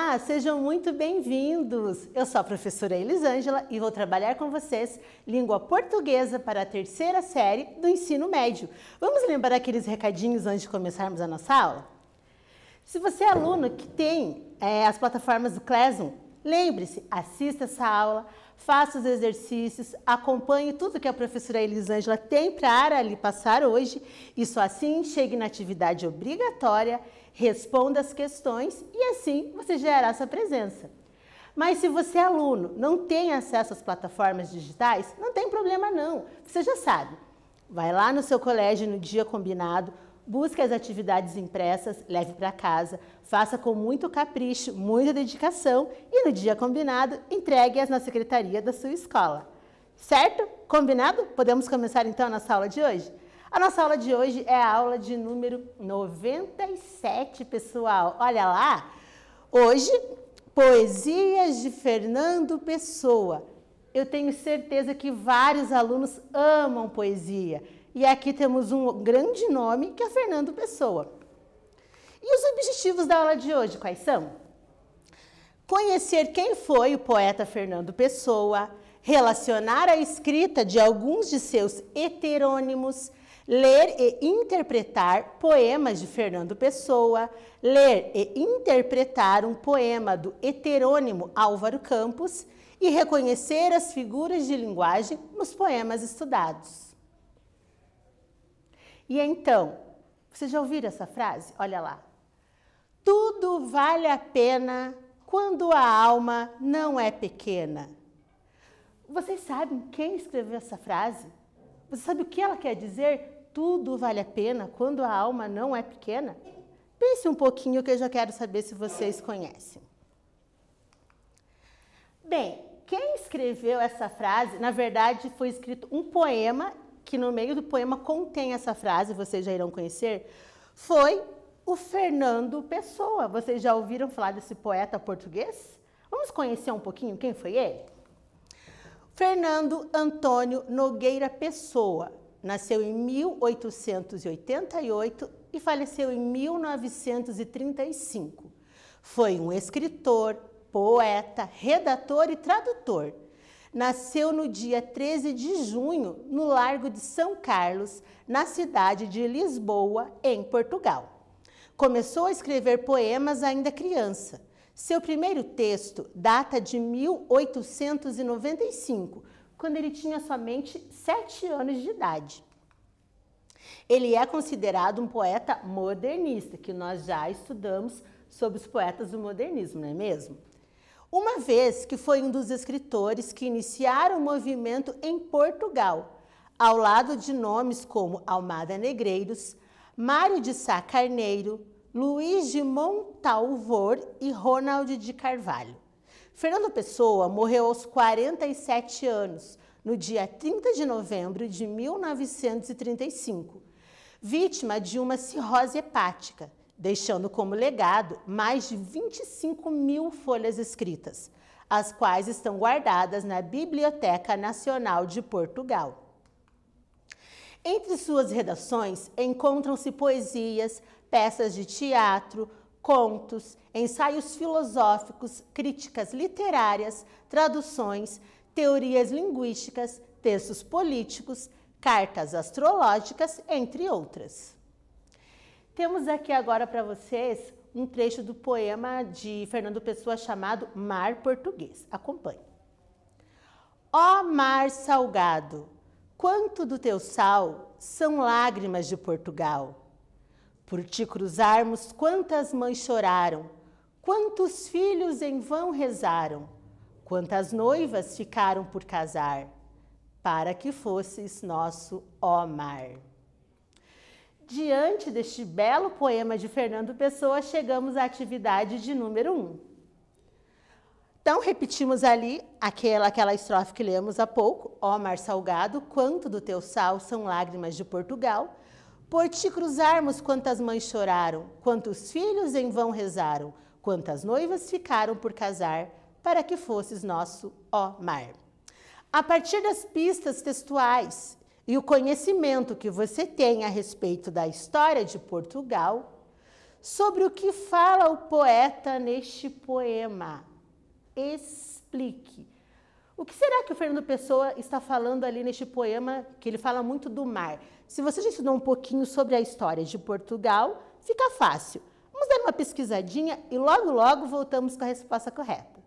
Olá, sejam muito bem-vindos! Eu sou a professora Elisângela e vou trabalhar com vocês língua portuguesa para a terceira série do ensino médio. Vamos lembrar aqueles recadinhos antes de começarmos a nossa aula? Se você é aluno que tem as plataformas do Classroom, lembre-se, assista essa aula, faça os exercícios, acompanhe tudo que a professora Elisângela tem para lhe passar hoje e só assim chegue na atividade obrigatória, responda as questões e assim você gerará sua presença. Mas se você é aluno, não tem acesso às plataformas digitais, não tem problema não, você já sabe. Vai lá no seu colégio no dia combinado, busque as atividades impressas, leve para casa, faça com muito capricho, muita dedicação e no dia combinado, entregue-as na secretaria da sua escola. Certo? Combinado? Podemos começar então a nossa aula de hoje? A nossa aula de hoje é a aula de número 97, pessoal. Olha lá! Hoje, Poesias de Fernando Pessoa. Eu tenho certeza que vários alunos amam poesia. E aqui temos um grande nome, que é Fernando Pessoa. E os objetivos da aula de hoje, quais são? Conhecer quem foi o poeta Fernando Pessoa, relacionar a escrita de alguns de seus heterônimos, ler e interpretar poemas de Fernando Pessoa, ler e interpretar um poema do heterônimo Álvaro Campos e reconhecer as figuras de linguagem nos poemas estudados. E então, vocês já ouviram essa frase? Olha lá. Tudo vale a pena quando a alma não é pequena. Vocês sabem quem escreveu essa frase? Você sabe o que ela quer dizer? Tudo vale a pena quando a alma não é pequena? Pense um pouquinho que eu já quero saber se vocês conhecem. Bem, quem escreveu essa frase, na verdade, foi escrito um poema, que no meio do poema contém essa frase, vocês já irão conhecer, foi o Fernando Pessoa. Vocês já ouviram falar desse poeta português? Vamos conhecer um pouquinho quem foi ele? Fernando Antônio Nogueira Pessoa. Nasceu em 1888 e faleceu em 1935. Foi um escritor, poeta, redator e tradutor. Nasceu no dia 13 de junho, no Largo de São Carlos, na cidade de Lisboa, em Portugal. Começou a escrever poemas ainda criança. Seu primeiro texto data de 1895, quando ele tinha somente 7 anos de idade. Ele é considerado um poeta modernista, que nós já estudamos sobre os poetas do modernismo, não é mesmo? Uma vez que foi um dos escritores que iniciaram o movimento em Portugal, ao lado de nomes como Almada Negreiros, Mário de Sá Carneiro, Luís de Montalvor e Ronald de Carvalho. Fernando Pessoa morreu aos 47 anos, no dia 30 de novembro de 1935, vítima de uma cirrose hepática, deixando como legado mais de 25 mil folhas escritas, as quais estão guardadas na Biblioteca Nacional de Portugal. Entre suas redações encontram-se poesias, peças de teatro, contos, ensaios filosóficos, críticas literárias, traduções, teorias linguísticas, textos políticos, cartas astrológicas, entre outras. Temos aqui agora para vocês um trecho do poema de Fernando Pessoa chamado Mar Português. Acompanhe. Ó mar salgado, quanto do teu sal são lágrimas de Portugal. Por te cruzarmos, quantas mães choraram, quantos filhos em vão rezaram, quantas noivas ficaram por casar, para que fosses nosso ó mar. Diante deste belo poema de Fernando Pessoa, chegamos à atividade de número 1. Então, repetimos ali aquela estrofe que lemos há pouco. Ó mar salgado, quanto do teu sal são lágrimas de Portugal. Por te cruzarmos, quantas mães choraram, quantos filhos em vão rezaram, quantas noivas ficaram por casar, para que fosses nosso ó mar. A partir das pistas textuais e o conhecimento que você tem a respeito da história de Portugal, sobre o que fala o poeta neste poema. Explique. O que será que o Fernando Pessoa está falando ali neste poema, que ele fala muito do mar? Se você já estudou um pouquinho sobre a história de Portugal, fica fácil. Vamos dar uma pesquisadinha e logo, logo voltamos com a resposta correta.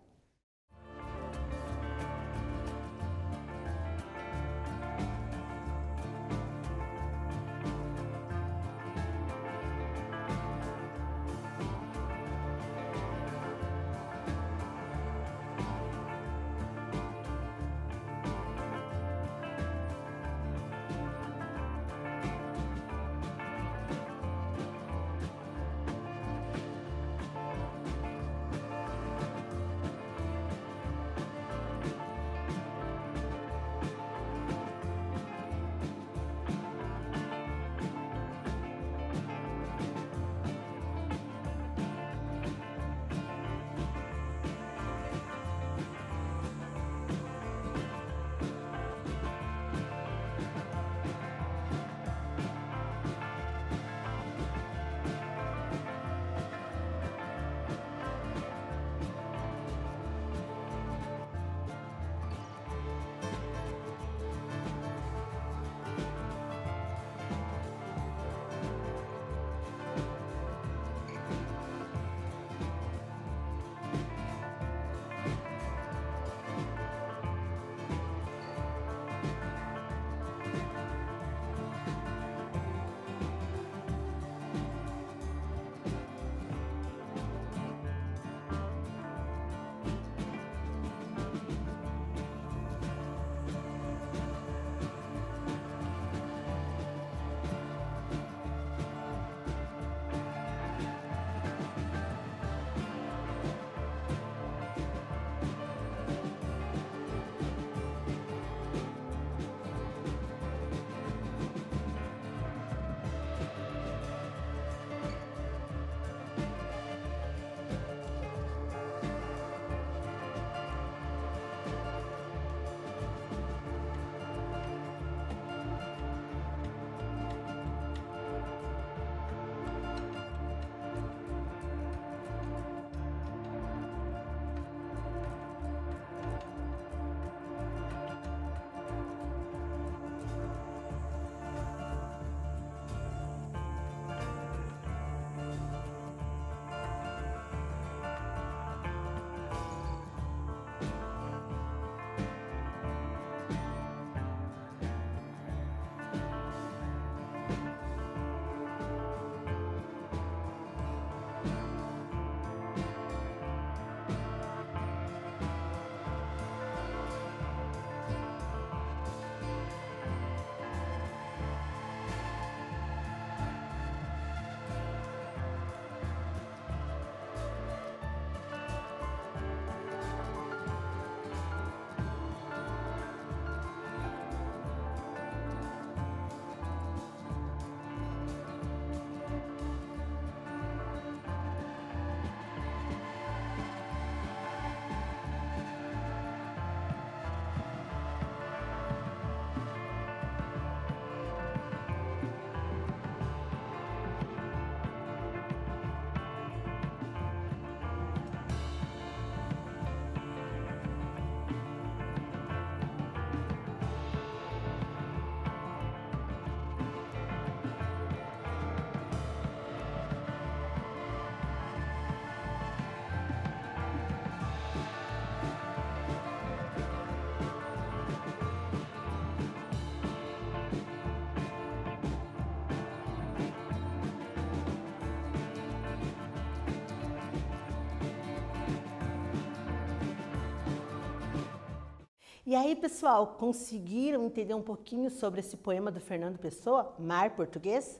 E aí, pessoal, conseguiram entender um pouquinho sobre esse poema do Fernando Pessoa, Mar Português?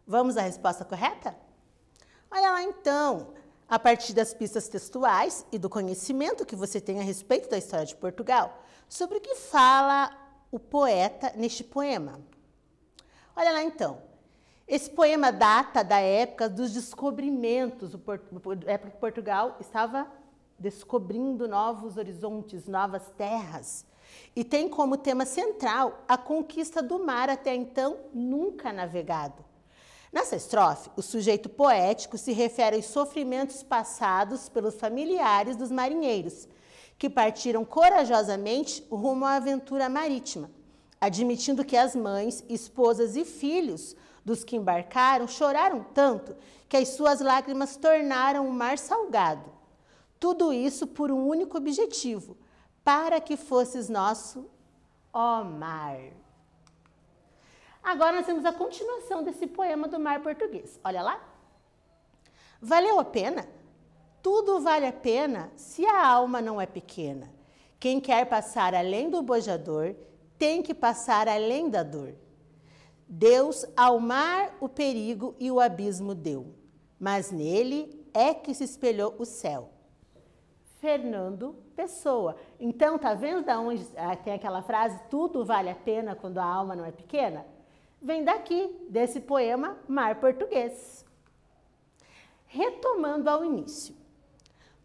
Vamos à resposta correta? Olha lá então, a partir das pistas textuais e do conhecimento que você tem a respeito da história de Portugal, sobre o que fala o poeta neste poema. Olha lá então, esse poema data da época dos descobrimentos, a época que Portugal estava descobrindo novos horizontes, novas terras, e tem como tema central a conquista do mar até então nunca navegado. Nessa estrofe, o sujeito poético se refere aos sofrimentos passados pelos familiares dos marinheiros, que partiram corajosamente rumo à aventura marítima, admitindo que as mães, esposas e filhos dos que embarcaram choraram tanto que as suas lágrimas tornaram o mar salgado. Tudo isso por um único objetivo, para que fosses nosso, ó mar. Agora nós temos a continuação desse poema do mar português. Olha lá. Valeu a pena? Tudo vale a pena se a alma não é pequena. Quem quer passar além do bojador, tem que passar além da dor. Deus ao mar o perigo e o abismo deu, mas nele é que se espelhou o céu. Fernando Pessoa. Então, tá vendo da onde tem aquela frase, tudo vale a pena quando a alma não é pequena? Vem daqui, desse poema Mar Português. Retomando ao início.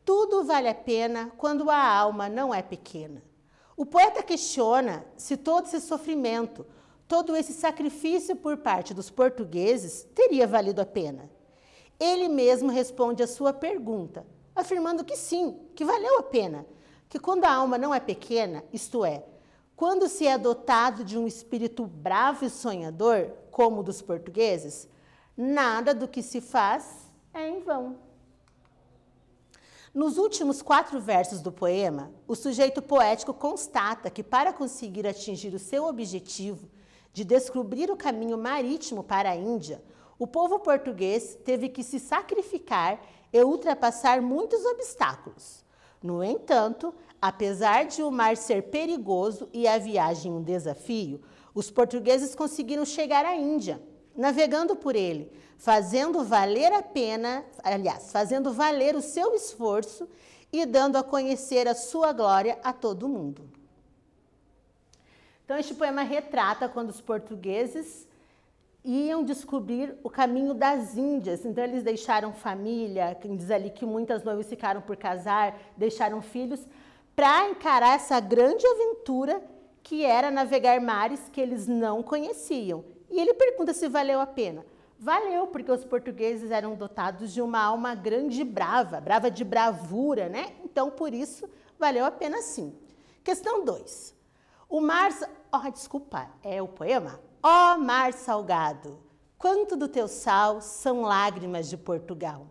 Tudo vale a pena quando a alma não é pequena. O poeta questiona se todo esse sofrimento, todo esse sacrifício por parte dos portugueses teria valido a pena. Ele mesmo responde a sua pergunta, afirmando que sim, que valeu a pena, que quando a alma não é pequena, isto é, quando se é dotado de um espírito bravo e sonhador, como o dos portugueses, nada do que se faz é em vão. Nos últimos 4 versos do poema, o sujeito poético constata que para conseguir atingir o seu objetivo de descobrir o caminho marítimo para a Índia, o povo português teve que se sacrificar e ultrapassar muitos obstáculos. No entanto, apesar de o mar ser perigoso e a viagem um desafio, os portugueses conseguiram chegar à Índia, navegando por ele, fazendo valer a pena, fazendo valer o seu esforço e dando a conhecer a sua glória a todo mundo. Então, este poema retrata quando os portugueses iam descobrir o caminho das Índias. Então, eles deixaram família, diz ali que muitas noivas ficaram por casar, deixaram filhos, para encarar essa grande aventura que era navegar mares que eles não conheciam. E ele pergunta se valeu a pena. Valeu, porque os portugueses eram dotados de uma alma grande e brava, brava de bravura, né? Então, por isso, valeu a pena sim. Questão 2. O mar... desculpa, é o poema? Ó mar salgado, quanto do teu sal são lágrimas de Portugal.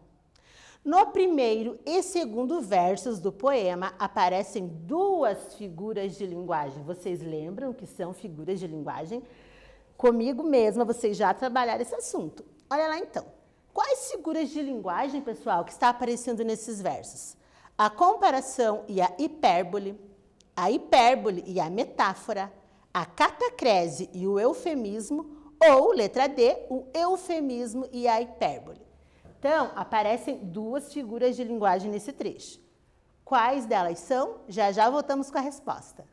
No primeiro e segundo versos do poema aparecem 2 figuras de linguagem. Vocês lembram que são figuras de linguagem? Comigo mesma, vocês já trabalharam esse assunto. Olha lá então. Quais figuras de linguagem, pessoal, que está aparecendo nesses versos? A comparação e a hipérbole e a metáfora, a catacrese e o eufemismo, ou, letra D, o eufemismo e a hipérbole. Então, aparecem 2 figuras de linguagem nesse trecho. Quais delas são? Já já voltamos com a resposta.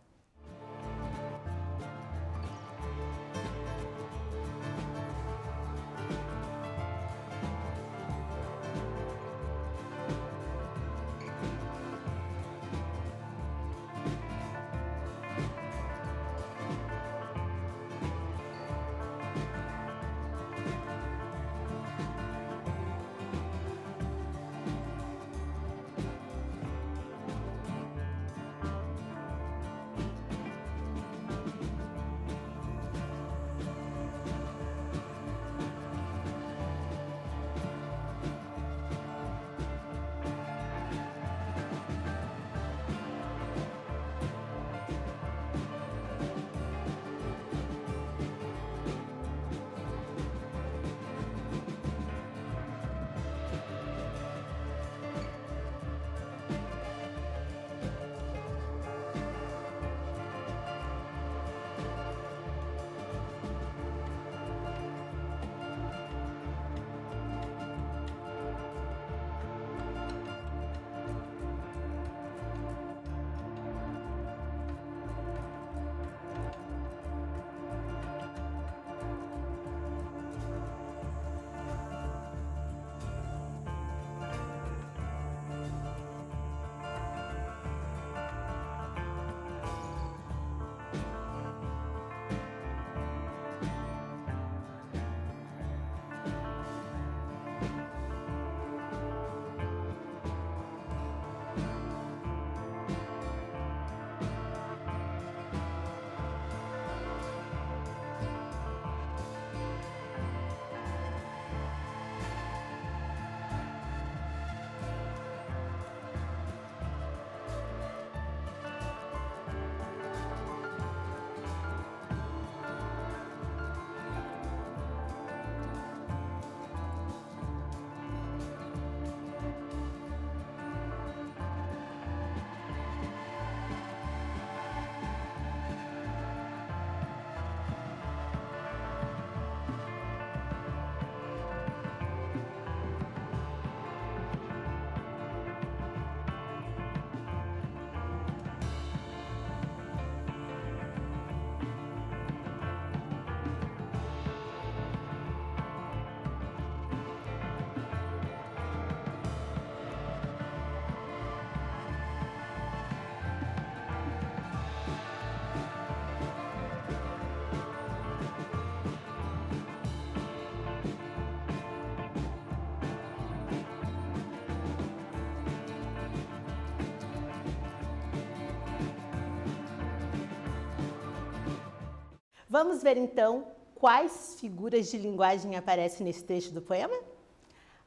Vamos ver então quais figuras de linguagem aparecem nesse trecho do poema?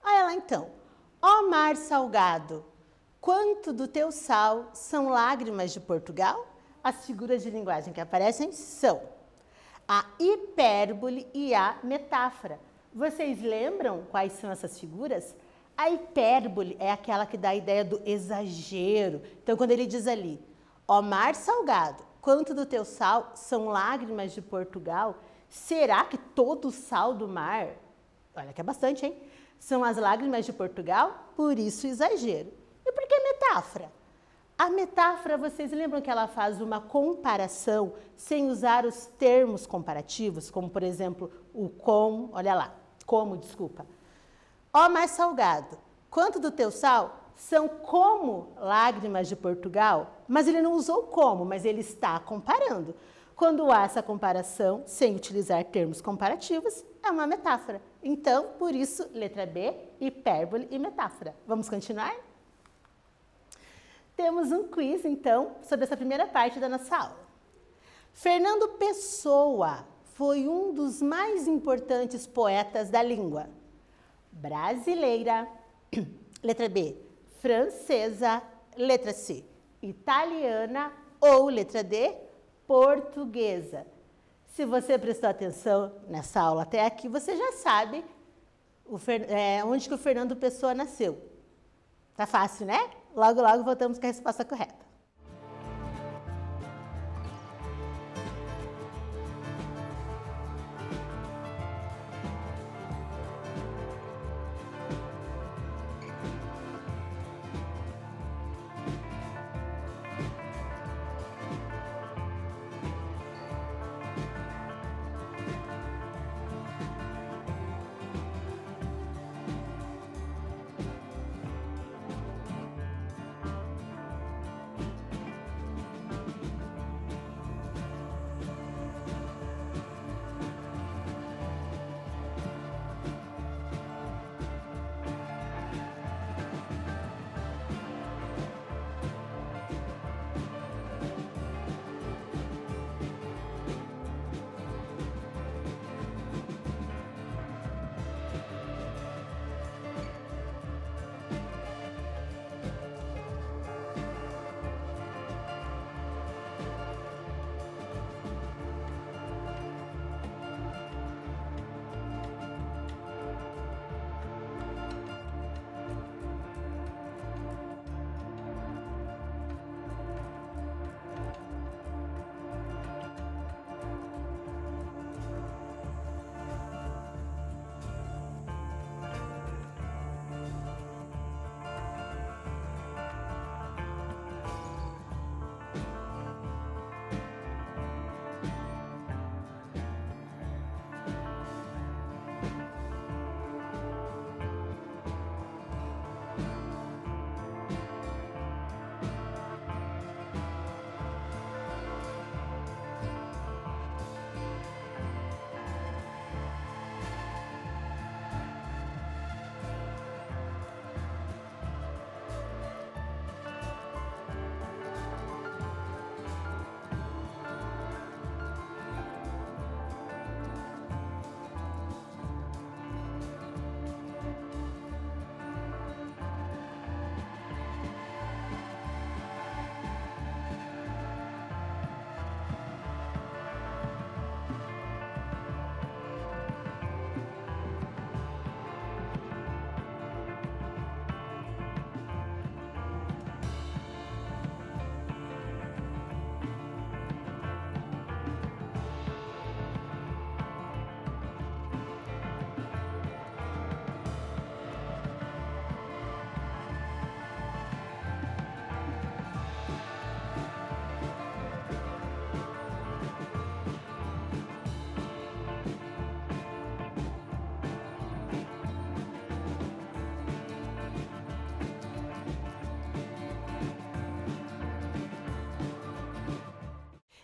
Olha lá então. Ó mar salgado, quanto do teu sal são lágrimas de Portugal? As figuras de linguagem que aparecem são a hipérbole e a metáfora. Vocês lembram quais são essas figuras? A hipérbole é aquela que dá a ideia do exagero. Então, quando ele diz ali, ó mar salgado, quanto do teu sal são lágrimas de Portugal, será que todo o sal do mar, olha que é bastante, hein? São as lágrimas de Portugal? Por isso exagero. E por que metáfora? A metáfora, vocês lembram que ela faz uma comparação sem usar os termos comparativos, como por exemplo o como, olha lá, como, desculpa. Ó mar salgado, quanto do teu sal são como lágrimas de Portugal? Mas ele não usou como, mas ele está comparando. Quando há essa comparação, sem utilizar termos comparativos, é uma metáfora. Então, por isso, letra B, hipérbole e metáfora. Vamos continuar? Temos um quiz, então, sobre essa primeira parte da nossa aula. Fernando Pessoa foi um dos mais importantes poetas da língua brasileira, letra B, francesa, letra C, italiana ou letra D, portuguesa. Se você prestou atenção nessa aula até aqui, você já sabe onde que o Fernando Pessoa nasceu. Tá fácil, né? Logo, logo voltamos com a resposta correta.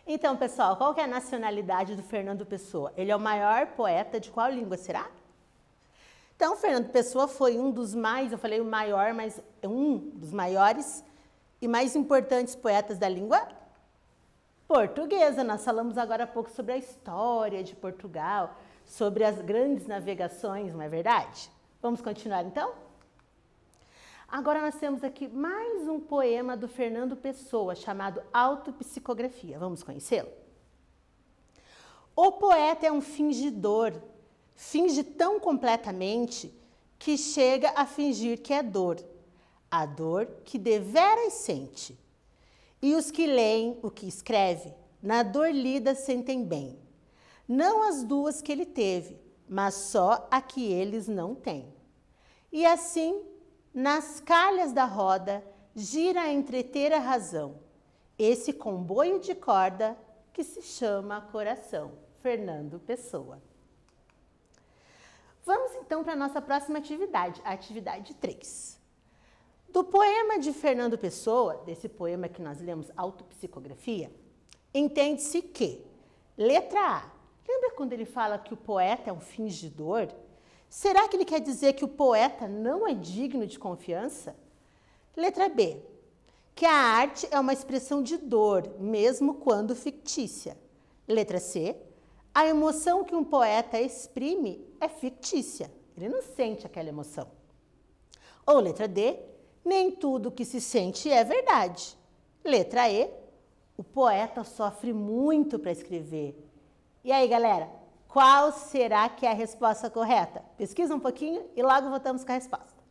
Então, pessoal, qual que é a nacionalidade do Fernando Pessoa? Ele é o maior poeta de qual língua será? Então, Fernando Pessoa foi um dos mais, eu falei o maior, mas um dos maiores e mais importantes poetas da língua Portuguesa. Nós falamos agora há pouco sobre a história de Portugal, sobre as grandes navegações, não é verdade? Vamos continuar então? Agora nós temos aqui mais um poema do Fernando Pessoa, chamado Autopsicografia. Vamos conhecê-lo? O poeta é um fingidor, finge tão completamente que chega a fingir que é dor, a dor que deveras sente. E os que leem o que escreve, na dor lida sentem bem. Não as duas que ele teve, mas só a que eles não têm. E assim, nas calhas da roda, gira a entreter a razão, esse comboio de corda que se chama coração. Fernando Pessoa. Vamos então para a nossa próxima atividade, a atividade 3. Do poema de Fernando Pessoa, desse poema que nós lemos, Autopsicografia, entende-se que, letra A, lembra quando ele fala que o poeta é um fingidor? Será que ele quer dizer que o poeta não é digno de confiança? Letra B, que a arte é uma expressão de dor, mesmo quando fictícia. Letra C, a emoção que um poeta exprime é fictícia, ele não sente aquela emoção. Ou letra D, nem tudo que se sente é verdade. Letra E, o poeta sofre muito para escrever. E aí, galera, qual será que é a resposta correta? Pesquisa um pouquinho e logo voltamos com a resposta.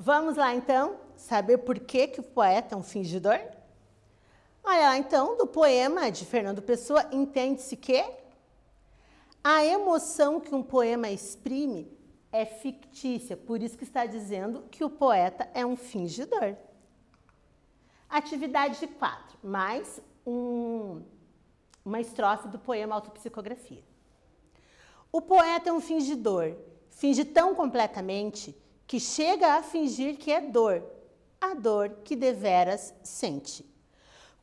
Vamos lá, então, saber por que o poeta é um fingidor? Olha lá, então, do poema de Fernando Pessoa, entende-se que a emoção que um poema exprime é fictícia, por isso que está dizendo que o poeta é um fingidor. Atividade 4, mais uma estrofe do poema Autopsicografia. O poeta é um fingidor, finge tão completamente que chega a fingir que é dor, a dor que deveras sente.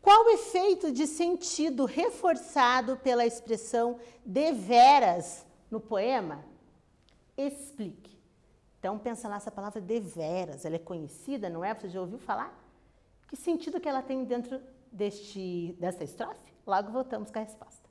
Qual o efeito de sentido reforçado pela expressão deveras no poema? Explique. Então, pensa lá essa palavra deveras, ela é conhecida, não é? Você já ouviu falar? Que sentido que ela tem dentro dessa estrofe? Logo voltamos com a resposta.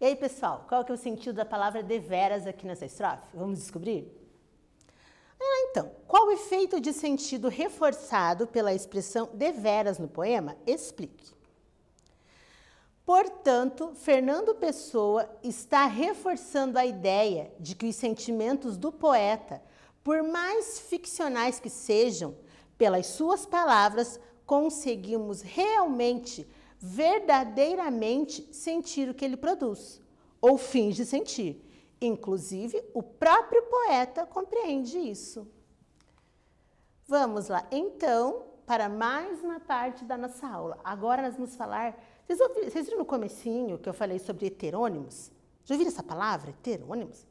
E aí, pessoal, qual que é o sentido da palavra deveras aqui nessa estrofe? Vamos descobrir? Então, qual o efeito de sentido reforçado pela expressão deveras no poema? Explique. Portanto, Fernando Pessoa está reforçando a ideia de que os sentimentos do poeta, por mais ficcionais que sejam, pelas suas palavras, conseguimos realmente, verdadeiramente sentir o que ele produz, ou finge sentir. Inclusive, o próprio poeta compreende isso. Vamos lá, então, para mais uma parte da nossa aula. Agora nós vamos falar... Vocês viram no comecinho que eu falei sobre heterônimos? Já ouviram essa palavra, heterônimos?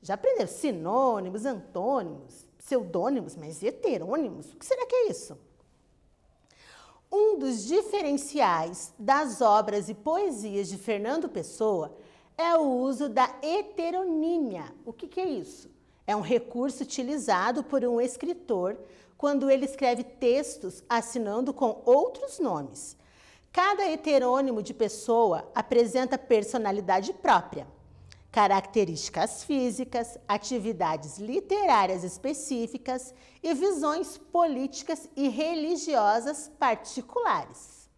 Já aprenderam sinônimos, antônimos, pseudônimos, mas heterônimos? O que será que é isso? Um dos diferenciais das obras e poesias de Fernando Pessoa é o uso da heteronímia. O que é isso? É um recurso utilizado por um escritor quando ele escreve textos assinando com outros nomes. Cada heterônimo de Pessoa apresenta personalidade própria. características físicas, atividades literárias específicas e visões políticas e religiosas particulares.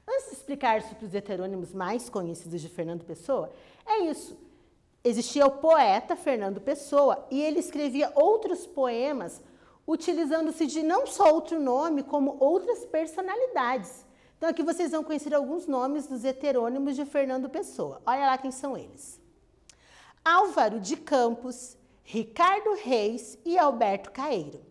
Antes de explicar sobre os heterônimos mais conhecidos de Fernando Pessoa, é isso. Existia o poeta Fernando Pessoa e ele escrevia outros poemas utilizando-se de não só outro nome, como outras personalidades. Então aqui vocês vão conhecer alguns nomes dos heterônimos de Fernando Pessoa. Olha lá quem são eles. Álvaro de Campos, Ricardo Reis e Alberto Caeiro.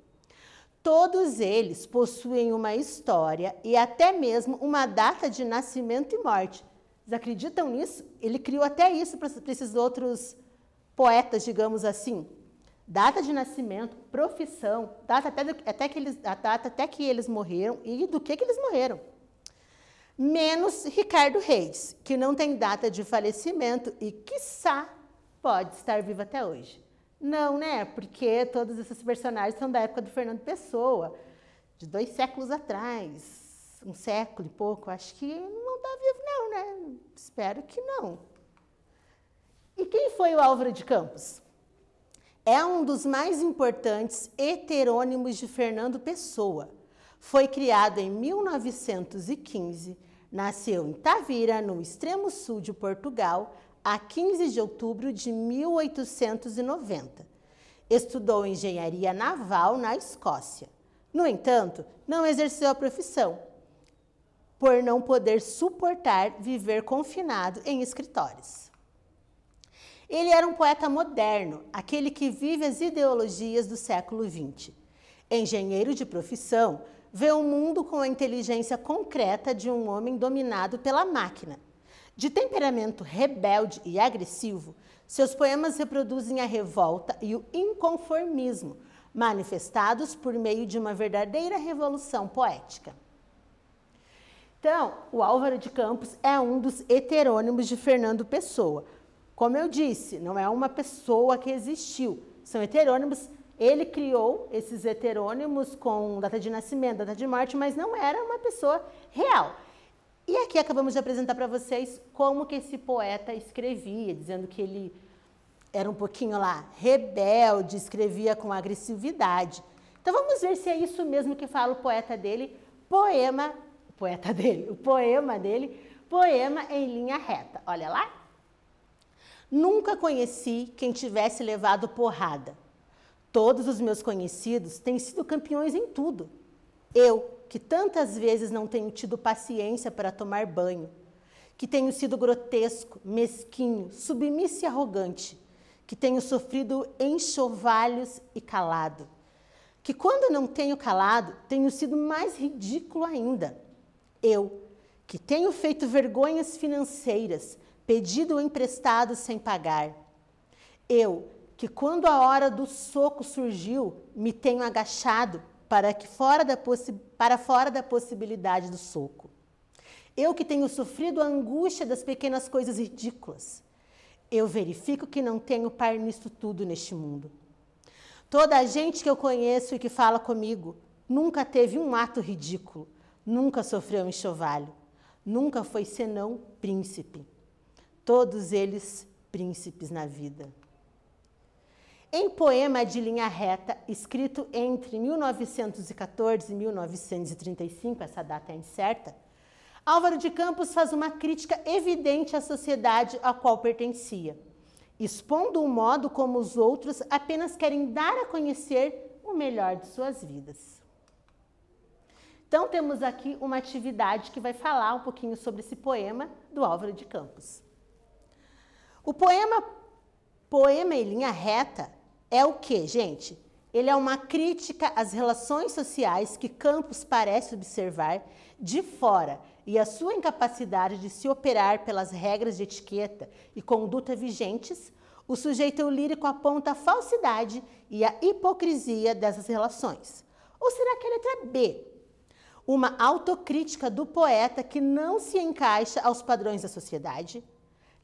Todos eles possuem uma história e até mesmo uma data de nascimento e morte. Vocês acreditam nisso? Ele criou até isso para esses outros poetas, digamos assim. Data de nascimento, profissão, data até que eles morreram e do que eles morreram. Menos Ricardo Reis, que não tem data de falecimento e, quiçá, pode estar vivo até hoje. Não, né? Porque todos esses personagens são da época do Fernando Pessoa, de 2 séculos atrás, 1 século e pouco. Acho que não está vivo não, né? Espero que não. E quem foi o Álvaro de Campos? É um dos mais importantes heterônimos de Fernando Pessoa. Foi criado em 1915, nasceu em Tavira, no extremo sul de Portugal, a 15 de outubro de 1890. Estudou engenharia naval na Escócia. No entanto, não exerceu a profissão, por não poder suportar viver confinado em escritórios. Ele era um poeta moderno, aquele que vive as ideologias do século XX. Engenheiro de profissão, vê o mundo com a inteligência concreta de um homem dominado pela máquina. De temperamento rebelde e agressivo, seus poemas reproduzem a revolta e o inconformismo, manifestados por meio de uma verdadeira revolução poética. Então, o Álvaro de Campos é um dos heterônimos de Fernando Pessoa. Como eu disse, não é uma pessoa que existiu, são heterônimos. Ele criou esses heterônimos com data de nascimento, data de morte, mas não era uma pessoa real. E aqui acabamos de apresentar para vocês como que esse poeta escrevia, dizendo que ele era um pouquinho lá rebelde, escrevia com agressividade. Então vamos ver se é isso mesmo que fala o poema dele, poema em linha reta. Olha lá. Nunca conheci quem tivesse levado porrada. Todos os meus conhecidos têm sido campeões em tudo. Eu, que tantas vezes não tenho tido paciência para tomar banho, que tenho sido grotesco, mesquinho, submisso e arrogante, que tenho sofrido enxovalhos e calado, que quando não tenho calado, tenho sido mais ridículo ainda. Eu, que tenho feito vergonhas financeiras, pedido emprestado sem pagar. Eu, que quando a hora do soco surgiu, me tenho agachado para fora da possibilidade do soco. Eu que tenho sofrido a angústia das pequenas coisas ridículas. Eu verifico que não tenho par nisto tudo neste mundo. Toda a gente que eu conheço e que fala comigo nunca teve um ato ridículo, nunca sofreu um enxovalho, nunca foi senão príncipe. Todos eles príncipes na vida. Em poema de linha reta, escrito entre 1914 e 1935, essa data é incerta, Álvaro de Campos faz uma crítica evidente à sociedade a qual pertencia, expondo o modo como os outros apenas querem dar a conhecer o melhor de suas vidas. Então, temos aqui uma atividade que vai falar um pouquinho sobre esse poema do Álvaro de Campos. O poema em linha reta é o quê, gente? Ele é uma crítica às relações sociais que Campos parece observar de fora e a sua incapacidade de se operar pelas regras de etiqueta e conduta vigentes. O sujeito lírico aponta a falsidade e a hipocrisia dessas relações. Ou será que a letra B? Uma autocrítica do poeta que não se encaixa aos padrões da sociedade.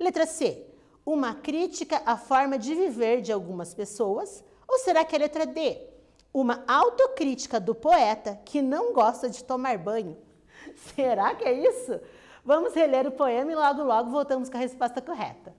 Letra C? Uma crítica à forma de viver de algumas pessoas? Ou será que é a letra D? Uma autocrítica do poeta que não gosta de tomar banho? Será que é isso? Vamos reler o poema e logo voltamos com a resposta correta.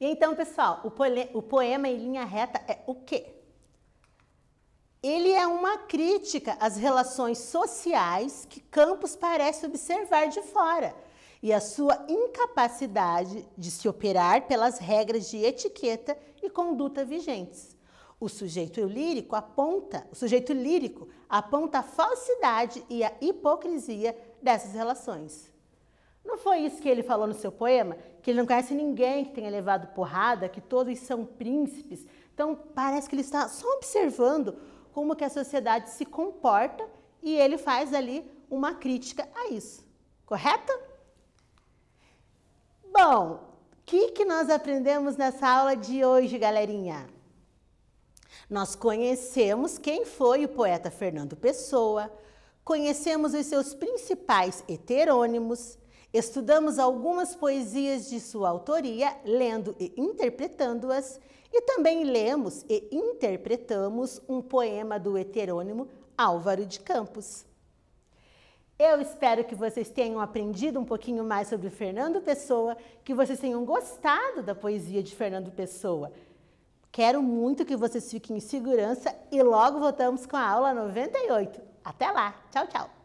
E então, pessoal, o poema em linha reta é o quê? Ele é uma crítica às relações sociais que Campos parece observar de fora e a sua incapacidade de se operar pelas regras de etiqueta e conduta vigentes. O sujeito lírico aponta a falsidade e a hipocrisia dessas relações. Não foi isso que ele falou no seu poema? Que ele não conhece ninguém que tenha levado porrada, que todos são príncipes. Então, parece que ele está só observando como que a sociedade se comporta e ele faz ali uma crítica a isso. Correto? Bom, o que nós aprendemos nessa aula de hoje, galerinha? Nós conhecemos quem foi o poeta Fernando Pessoa, conhecemos os seus principais heterônimos, estudamos algumas poesias de sua autoria, lendo e interpretando-as, e também lemos e interpretamos um poema do heterônimo Álvaro de Campos. Eu espero que vocês tenham aprendido um pouquinho mais sobre Fernando Pessoa, que vocês tenham gostado da poesia de Fernando Pessoa. Quero muito que vocês fiquem em segurança e logo voltamos com a aula 98. Até lá! Tchau, tchau!